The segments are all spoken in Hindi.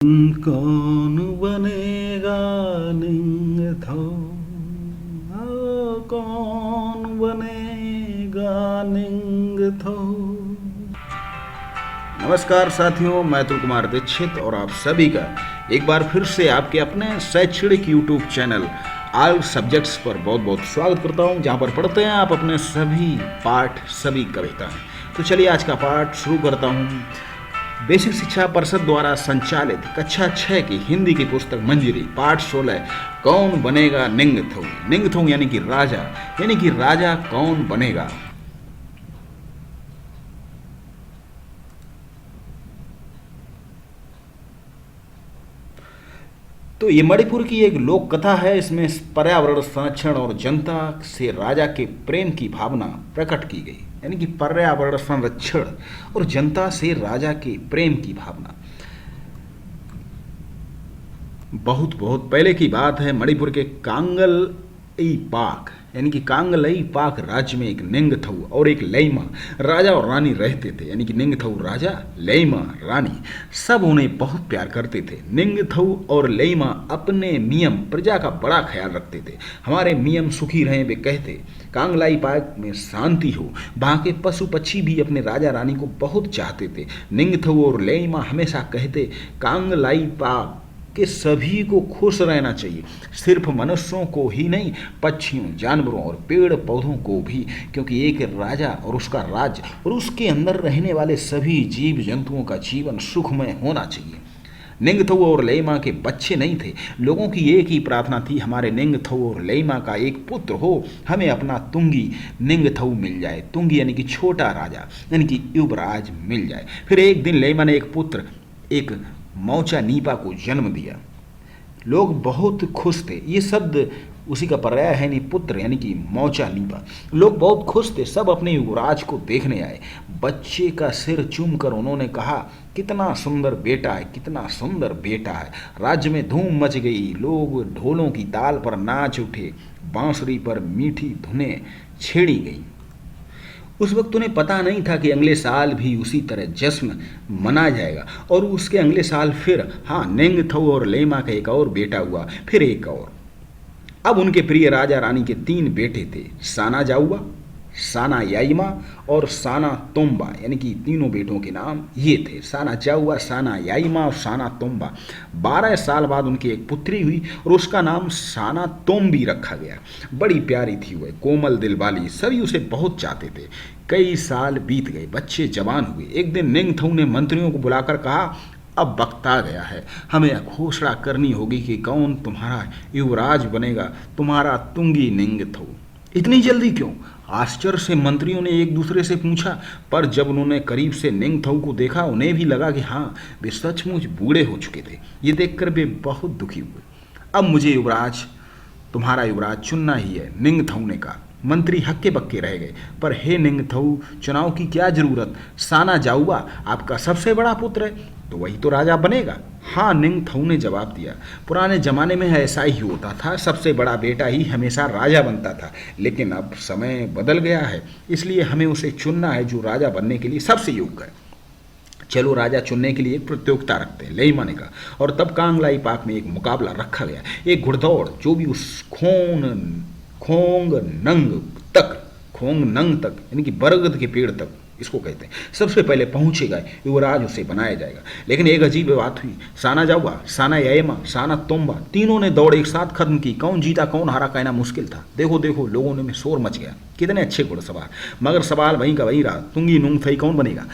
कौन बनेगा निंगथौ। कौन बनेगा निंगथौ। नमस्कार साथियों, मैं अतुल कुमार दीक्षित और आप सभी का एक बार फिर से आपके अपने शैक्षणिक यूट्यूब चैनल ऑल सब्जेक्ट्स पर बहुत बहुत स्वागत करता हूं, जहां पर पढ़ते हैं आप अपने सभी पाठ, सभी कविताएं। तो चलिए आज का पाठ शुरू करता हूं। बेसिक शिक्षा परिषद द्वारा संचालित कक्षा 6 की हिंदी की पुस्तक मंजरी पाठ 16 कौन बनेगा निंगथौ। निंगथौ यानी कि राजा कौन बनेगा। तो ये मणिपुर की एक लोक कथा है। इसमें पर्यावरण संरक्षण और जनता से राजा के प्रेम की भावना प्रकट की गई, यानी कि पर्यावरण संरक्षण और जनता से राजा के प्रेम की भावना। बहुत बहुत पहले की बात है। मणिपुर के कांगलई पाक यानी कि कांगलई पाक राज्य में एक निंगथौ और एक लैमा राजा और रानी रहते थे। यानी कि निंगथौ राजा, लैमा रानी, सब उन्हें बहुत प्यार करते थे। निंगथौ और लैमा अपने मियम प्रजा का बड़ा ख्याल रखते थे। हमारे मियम सुखी रहें, वे कहते। कांगलाई पाक में शांति हो। वहाँ के पशु पक्षी भी अपने राजा रानी को बहुत चाहते थे। निंगथौ और लैमा हमेशा कहते, कांगलाई पाक कि सभी को खुश रहना चाहिए, सिर्फ मनुष्यों को ही नहीं, पक्षियों, जानवरों और पेड़ पौधों को भी, क्योंकि एक राजा और उसका राज्य और उसके अंदर रहने वाले सभी जीव जंतुओं का जीवन सुखमय होना चाहिए। निंगथौ और लैमा के बच्चे नहीं थे। लोगों की एक ही प्रार्थना थी, हमारे निंगथौ और लैमा का एक पुत्र हो, हमें अपना तुंगी निंगथौ मिल जाए। तुंगी यानी कि छोटा राजा, यानी कि युवराज मिल जाए। फिर एक दिन लैमा ने एक पुत्र, एक मौचा नीपा को जन्म दिया। लोग बहुत खुश थे। ये शब्द उसी का पर्याय है, नहीं पुत्र यानी कि मौचा नीपा। लोग बहुत खुश थे, सब अपने युवराज को देखने आए। बच्चे का सिर चूमकर उन्होंने कहा, कितना सुंदर बेटा है, कितना सुंदर बेटा है। राज्य में धूम मच गई। लोग ढोलों की ताल पर नाच उठे, बांसुरी पर मीठी धुनें छेड़ी गई। उस वक्त उन्हें पता नहीं था कि अगले साल भी उसी तरह जश्न मनाया जाएगा। और उसके अगले साल फिर निंगथौ और लैमा का एक और बेटा हुआ, फिर एक और। अब उनके प्रिय राजा रानी के 3 बेटे थे, साना जाउआ, साना याइमा और साना तोम्बा। यानी कि तीनों बेटों के नाम ये थे, साना जाउआ, साना याइमा और साना तोम्बा। 12 साल बाद उनकी एक पुत्री हुई और उसका नाम साना तोम्बी रखा गया। बड़ी प्यारी थी वह, कोमल दिल वाली, सभी उसे बहुत चाहते थे। कई साल बीत गए, बच्चे जवान हुए। एक दिन निंगथौ ने मंत्रियों को बुलाकर कहा, अब वक्त आ गया है, हमें घोषणा करनी होगी कि कौन तुम्हारा युवराज बनेगा, तुम्हारा तुंगी निंगथौ। इतनी जल्दी क्यों? आश्चर्य से मंत्रियों ने एक दूसरे से पूछा। पर जब उन्होंने करीब से निंगथौ को देखा, उन्हें भी लगा कि हाँ, वे सचमुच बूढ़े हो चुके थे। ये देखकर वे बहुत दुखी हुए। अब मुझे तुम्हारा युवराज चुनना ही है, निंगथौ ने कहा। मंत्री हक्के बक्के रह गए। पर हे निंगथौ, चुनाव की क्या जरूरत? साना जाउआ आपका सबसे बड़ा पुत्र है, तो वही तो राजा बनेगा। हाँ, निंगथौ ने जवाब दिया। पुराने जमाने में ऐसा ही होता था, सबसे बड़ा बेटा ही हमेशा राजा बनता था। लेकिन अब समय बदल गया है, इसलिए हमें उसे चुनना है जो राजा बनने के लिए सबसे योग्य है। चलो राजा चुनने के लिए एक प्रतियोगिता रखते हैं, लैमा ने कहा। और तब कांगलाई पाक में एक मुकाबला रखा गया, एक घुड़दौड़। जो भी उस खोंग नंग तक यानी कि बरगद के पेड़ तक इसको कहते हैं, सबसे पहले पहुंचेगा, युवराज उसे बनाया जाएगा। लेकिन एक अजीब बात हुई। साना जाउआ, साना याइमा, साना तोम्बा, तीनों ने दौड़ एक साथ खत्म की। कौन जीता कौन हारा कहना मुश्किल था। देखो लोगों में शोर मच गया, कितने अच्छे घुड़सवार। मगर सवाल वहीं का वहीं रहा, तुंगी नुंगथौ कौन बनेगा।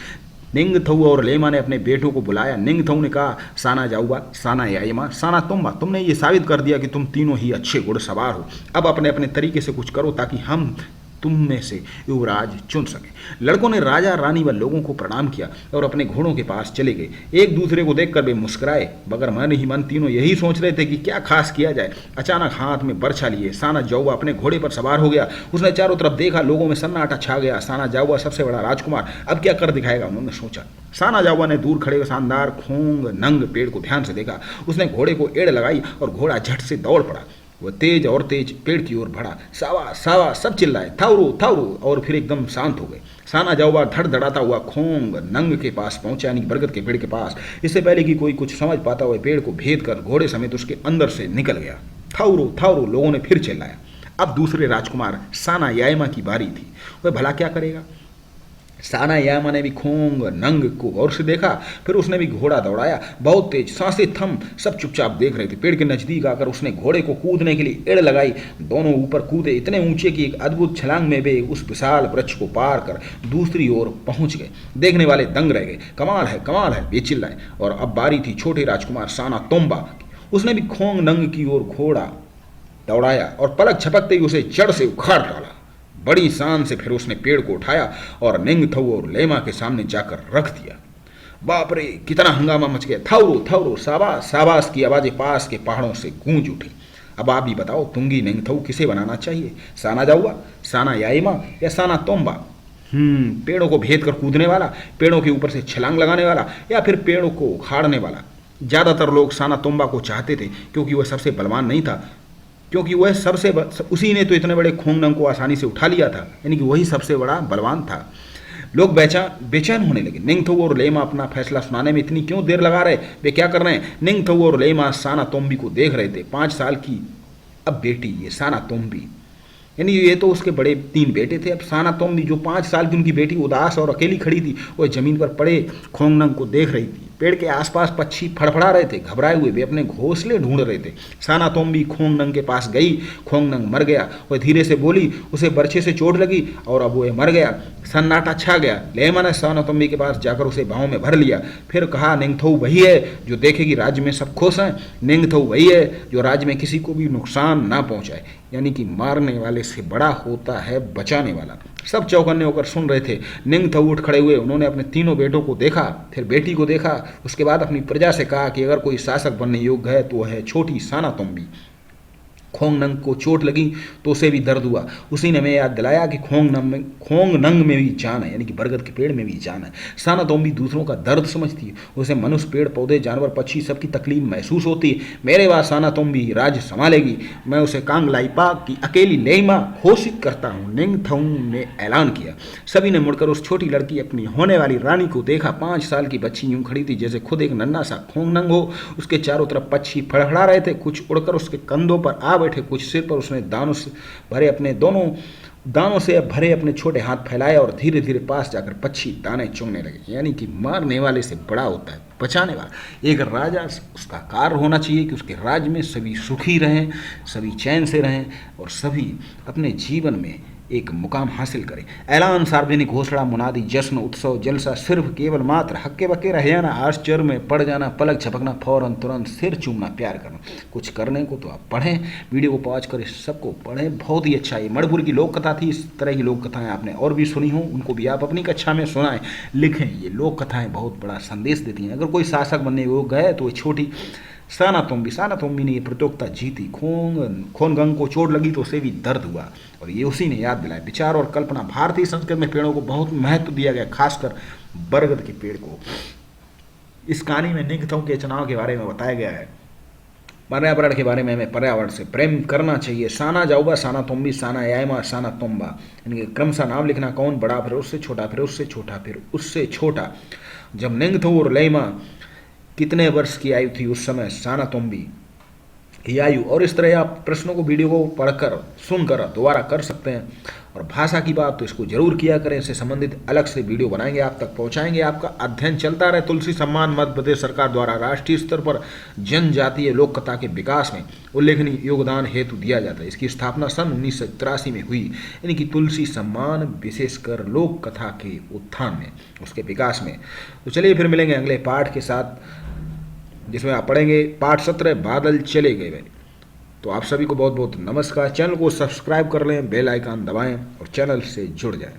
निंगथौ और लैमा ने अपने बेटों को बुलाया। निंगथौ ने कहा, साना जाउआ, साना याइमा, साना तोम्बा, तुमने ये साबित कर दिया कि तुम तीनों ही अच्छे घुड़सवार हो। अब अपने अपने तरीके से कुछ करो ताकि हम तुम में से युवराज चुन सके। लड़कों ने राजा रानी व लोगों को प्रणाम किया और अपने घोड़ों के पास चले गए। एक दूसरे को देखकर वे मुस्कुराए, मगर मन ही मन तीनों यही सोच रहे थे कि क्या खास किया जाए। अचानक हाथ में बर्छा लिए साना जाउआ अपने घोड़े पर सवार हो गया। उसने चारों तरफ देखा, लोगों में सन्नाटा छा गया। साना जाउआ सबसे बड़ा राजकुमार, अब क्या कर दिखाएगा, उन्होंने सोचा। साना जाउआ ने दूर खड़े शानदार खोंग नंग पेड़ को ध्यान से देखा। उसने घोड़े को एड़ लगाई और घोड़ा झट से दौड़ पड़ा। वह तेज और तेज पेड़ की ओर बढ़ा। सावा सावा सब चिल्लाए, थाउरू थाउरू, और फिर एकदम शांत हो गए। साना जाओबा धड़धड़ाता हुआ खोंग नंग के पास पहुंचा, यानी बरगद के पेड़ के पास। इससे पहले कि कोई कुछ समझ पाता हुआ पेड़ को भेद कर घोड़े समेत उसके अंदर से निकल गया। थाउरू थाउरू लोगों ने फिर चिल्लाया। अब दूसरे राजकुमार साना यायमा की बारी थी। वह भला क्या करेगा। साना यामा ने भी खोंग नंग को गौर से देखा, फिर उसने भी घोड़ा दौड़ाया, बहुत तेज, सांसें थम, सब चुपचाप देख रहे थे। पेड़ के नजदीक आकर उसने घोड़े को कूदने के लिए एड़ लगाई। दोनों ऊपर कूदे, इतने ऊंचे कि एक अद्भुत छलांग में वे उस विशाल वृक्ष को पार कर दूसरी ओर पहुंच गए। देखने वाले दंग रह गए। कमाल है, वे चिल्लाए। और अब बारी थी छोटे राजकुमार साना तोम्बा। उसने भी खोंग नंग की ओर घोड़ा दौड़ाया और पलक झपकते ही उसे जड़ से उखाड़ डाला। बड़ी शान से फिर उसने पेड़ को उठाया और निंगथऊ और लेमा के सामने जाकर रख दिया। बाप रे, कितना हंगामा मच गया। थाउरो थाउरो, साबास साबास की आवाजें पास के पहाड़ों से गूंज उठी। अब आप ही बताओ, तुंगी निंगथऊ किसे बनाना चाहिए, साना जाऊआ, साना याइमा या साना तोम्बा? पेड़ों को भेद कर कूदने वाला, पेड़ों के ऊपर से छलांग लगाने वाला, या फिर पेड़ों को उखाड़ने वाला? ज्यादातर लोग साना तोम्बा को चाहते थे, क्योंकि वह सबसे बलवान नहीं था, क्योंकि वह उसी ने तो इतने बड़े खोंगनंग को आसानी से उठा लिया था, यानी कि वही सबसे बड़ा बलवान था। लोग बेचैन होने लगे। निंगथऊ और लेमा अपना फैसला सुनाने में इतनी क्यों देर लगा रहे, वे क्या कर रहे हैं? निंगथऊ और लेमा साना तोम्बी को देख रहे थे। 5 साल की अब बेटी ये साना तोम्बी, यानी ये तो उसके बड़े 3 बेटे थे। अब साना तोम्बी जो 5 साल की उनकी बेटी उदास और अकेली खड़ी थी, वह जमीन पर पड़े खोंगनंग को देख रही थी। पेड़ के आसपास पक्षी फड़फड़ा रहे थे, घबराए हुए वे अपने घोंसले ढूंढ रहे थे। साना तोम्बी खोंगनंग के पास गई। खोंगनंग मर गया। वह धीरे से बोली, उसे बर्छे से चोट लगी और अब वह मर गया। सन्नाटा छा गया। लेमा ने साना तोम्बी के पास जाकर उसे बाहों में भर लिया। फिर कहा, निंगथऊ वही है जो देखेगी राज्य में सब खुश हैं। निंगथऊ वही है जो राज्य में किसी को भी नुकसान ना पहुंचाए, यानी कि मारने वाले से बड़ा होता है बचाने वाला। सब चौकन्ने होकर सुन रहे थे। निंगथऊ उठ खड़े हुए। उन्होंने अपने तीनों बेटों को देखा, फिर बेटी को देखा। उसके बाद अपनी प्रजा से कहा कि अगर कोई शासक बनने योग्य है तो वह है छोटी साना तोम्बी। खोंगनंग को चोट लगी तो उसे भी दर्द हुआ। उसी ने हमें याद दिलाया कि खोंगनंग में भी जान है, यानी कि बरगद के पेड़ में भी जान है। साना तोम्बी दूसरों का दर्द समझती है। उसे मनुष्य, पेड़ पौधे, जानवर, पक्षी सबकी तकलीफ महसूस होती है। मेरे बाद साना तोम्बी राज्य संभालेगी। मैं उसे कांगलाईपाक की अकेली लेइमा घोषित करता हूँ, निंगथऊ ने ऐलान किया। सभी ने मुड़कर उस छोटी लड़की, अपनी होने वाली रानी को देखा। 5 साल की बच्ची यूं खड़ी थी जैसे खुद एक नन्हा सा खोंगनंग हो। उसके चारों तरफ पक्षी फड़फड़ा रहे थे, कुछ उड़कर उसके कंधों पर आ बैठे, कुछ सिर पर। उसने दानों से भरे अपने छोटे हाथ फैलाए और धीरे धीरे पास जाकर पक्षी दाने चुगने लगे। यानी कि मारने वाले से बड़ा होता है बचाने वाला। एक राजा, उसका कार्य होना चाहिए कि उसके राज्य में सभी सुखी रहें, सभी चैन से रहें और सभी अपने जीवन में एक मुकाम हासिल करें। ऐलान, सार्वजनिक घोषणा, मुनादी, जश्न, उत्सव, जलसा, सिर्फ केवल मात्र हक्के बक्के रह जाना, आश्चर्य में पड़ जाना, पलक झपकना, फौरन तुरंत सिर चूमना, प्यार करना। कुछ करने को तो आप पढ़ें, वीडियो को पॉज करें, सबको पढ़ें। बहुत ही अच्छा ये मणिपुर की लोक कथा थी। इस तरह की लोक कथाएं आपने और भी सुनी हो, उनको भी आप अपनी कक्षा में सुनाएं, लिखें। ये लोक कथाएं बहुत बड़ा संदेश देती हैं। अगर कोई शासक बनने योग्य है तो वो छोटी साना तोम्बी ने ये प्रतियोगिता जीती। खोंगनंग को चोट लगी तो उसे भी दर्द हुआ और ये उसी ने याद दिलाया। विचार और कल्पना। भारतीय संस्कृति में पेड़ों को बहुत महत्व दिया गया, खासकर बरगद के पेड़ को। इस कहानी में निंगथऊ के चुनाव के बारे में बताया गया है। पर्यावरण के बारे में हमें पर्यावरण से प्रेम करना चाहिए। साना जाऊबा, साना तोम्बी, साना याइमा, साना तोम्बा, यानी क्रमशः नाम लिखना। कौन बड़ा, फिर उससे छोटा, फिर उससे छोटा, फिर उससे छोटा। जब निंगथऊ और लेइमा कितने वर्ष की आयु थी उस समय साना तोम्बी की आयु, और इस तरह आप प्रश्नों को, वीडियो को पढ़कर, सुनकर दोबारा कर सकते हैं। और भाषा की बात तो इसको जरूर किया करें। इससे संबंधित अलग से वीडियो बनाएंगे, आप तक पहुंचाएंगे। आपका अध्ययन चलता रहे। तुलसी सम्मान मध्य प्रदेश सरकार द्वारा राष्ट्रीय स्तर पर जनजातीय लोक कथा के विकास में उल्लेखनीय योगदान हेतु दिया जाता है। इसकी स्थापना सन 1983 में हुई, यानी कि तुलसी सम्मान विशेषकर लोक कथा के उत्थान में, उसके विकास में। तो चलिए फिर मिलेंगे अगले पाठ के साथ, जिसमें आप पढ़ेंगे पाठ 17 बादल चले गए। तो आप सभी को बहुत बहुत नमस्कार। चैनल को सब्सक्राइब कर लें, बेल आइकन दबाएं और चैनल से जुड़ जाएं।